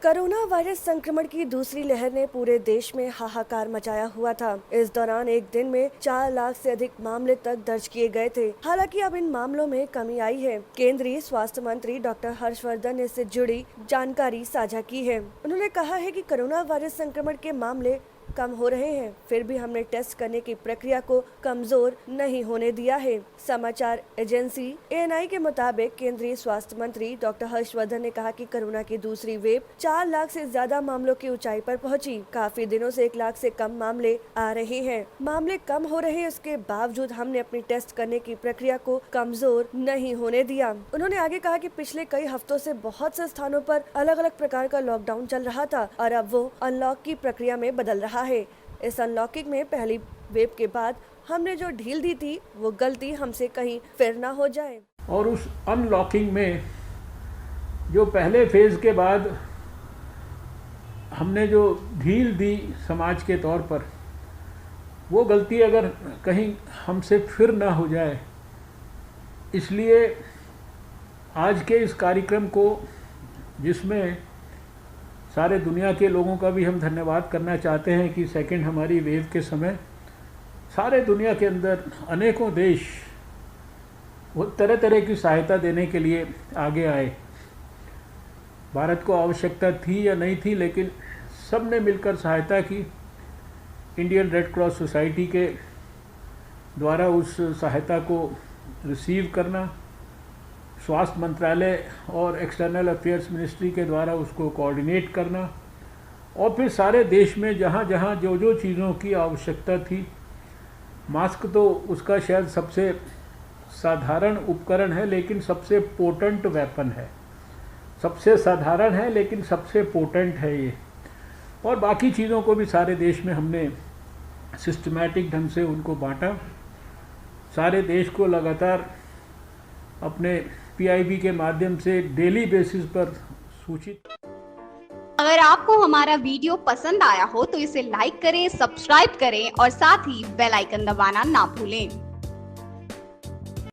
Corona virus संक्रमण की दूसरी लहर ने पूरे देश में हाहाकार मचाया हुआ था। इस दौरान एक दिन में 4 लाख से अधिक मामले तक दर्ज किए गए थे। हालांकि अब इन मामलों में कमी आई है। केंद्रीय स्वास्थ्य मंत्री डॉक्टर हर्षवर्धन ने इससे जुड़ी जानकारी साझा की है। उन्होंने कहा है कि कोरोना वायरस संक्रमण के मामले कम हो रहे हैं, फिर भी हमने टेस्ट करने की प्रक्रिया को कमजोर नहीं होने दिया है। समाचार एजेंसी एएनआई के मुताबिक केंद्रीय स्वास्थ्य मंत्री डॉक्टर हर्षवर्धन ने कहा कि कोरोना की दूसरी वेव 4 लाख से ज्यादा मामलों की ऊंचाई पर पहुंची। काफी दिनों से 1 लाख से कम मामले आ रहे हैं। मामले कम हो रहे हैं, उसके बावजूद हमने अपनी टेस्ट करने की प्रक्रिया को कमजोर नहीं होने दिया। उन्होंने आगे कहा कि पिछले कई हफ्तों से बहुत से स्थानों पर अलग अलग प्रकार का लॉकडाउन चल रहा था और अब वो अनलॉक की प्रक्रिया में बदल रहा है। इस अनलॉकिंग में पहली वेव के बाद हमने जो ढील दी थी वो गलती हमसे कहीं फिर ना हो जाए। और उस अनलॉकिंग में जो पहले फेज के बाद हमने जो ढील दी समाज के तौर पर, वो गलती अगर कहीं हमसे फिर ना हो जाए, इसलिए आज के इस कार्यक्रम को, जिसमें सारे दुनिया के लोगों का भी हम धन्यवाद करना चाहते हैं कि सेकंड हमारी वेव के समय सारे दुनिया के अंदर अनेकों देश वो तरह तरह की सहायता देने के लिए आगे आए। भारत को आवश्यकता थी या नहीं थी, लेकिन सब ने मिलकर सहायता की। इंडियन रेड क्रॉस सोसाइटी के द्वारा उस सहायता को रिसीव करना, स्वास्थ्य मंत्रालय और एक्सटर्नल अफेयर्स मिनिस्ट्री के द्वारा उसको कोऑर्डिनेट करना, और फिर सारे देश में जहाँ जहाँ जो जो चीज़ों की आवश्यकता थी, मास्क तो उसका शायद सबसे साधारण उपकरण है लेकिन सबसे पोटेंट वेपन है। सबसे साधारण है लेकिन सबसे पोटेंट है ये। और बाकी चीज़ों को भी सारे देश में हमने सिस्टमैटिक ढंग से उनको बांटा। सारे देश को लगातार अपने पीआईबी के माध्यम से डेली बेसिस पर सूचित। अगर आपको हमारा वीडियो पसंद आया हो तो इसे लाइक करें, सब्सक्राइब करें और साथ ही बेल आइकन दबाना ना भूलें।